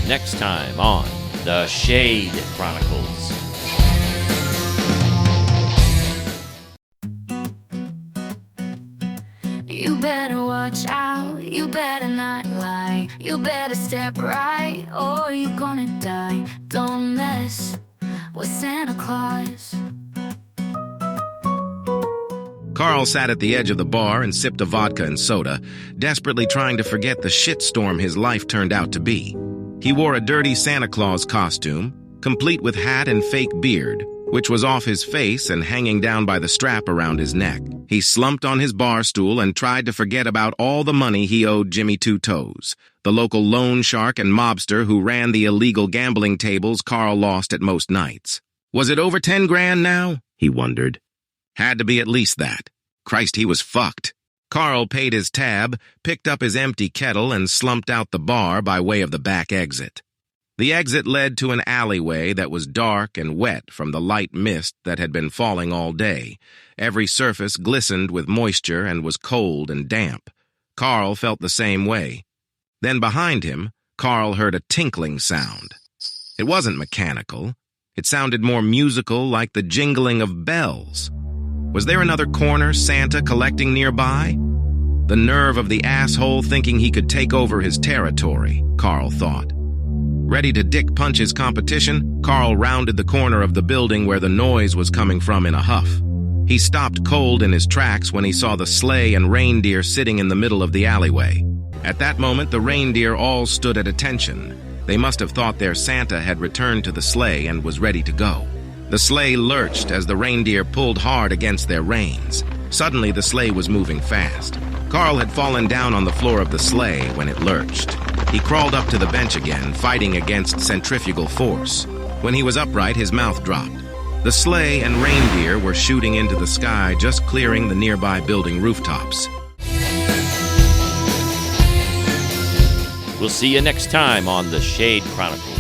next time on the Shade Chronicles. You better watch out, you better not lie. You better step right or you're gonna die. Don't mess with Santa Claus. Carl sat at the edge of the bar and sipped a vodka and soda, desperately trying to forget the shitstorm his life turned out to be. He wore a dirty Santa Claus costume, complete with hat and fake beard, which was off his face and hanging down by the strap around his neck. He slumped on his bar stool and tried to forget about all the money he owed Jimmy Two Toes, the local loan shark and mobster who ran the illegal gambling tables Carl lost at most nights. Was it over 10 grand now? He wondered. Had to be at least that. Christ, he was fucked. Carl paid his tab, picked up his empty kettle, and slumped out the bar by way of the back exit. The exit led to an alleyway that was dark and wet from the light mist that had been falling all day. Every surface glistened with moisture and was cold and damp. Carl felt the same way. Then behind him, Carl heard a tinkling sound. It wasn't mechanical. It sounded more musical, like the jingling of bells. Was there another corner Santa collecting nearby? The nerve of the asshole thinking he could take over his territory, Carl thought. Ready to dick punch his competition, Carl rounded the corner of the building where the noise was coming from in a huff. He stopped cold in his tracks when he saw the sleigh and reindeer sitting in the middle of the alleyway. At that moment, the reindeer all stood at attention. They must have thought their Santa had returned to the sleigh and was ready to go. The sleigh lurched as the reindeer pulled hard against their reins. Suddenly, the sleigh was moving fast. Carl had fallen down on the floor of the sleigh when it lurched. He crawled up to the bench again, fighting against centrifugal force. When he was upright, his mouth dropped. The sleigh and reindeer were shooting into the sky, just clearing the nearby building rooftops. We'll see you next time on the Shade Chronicles.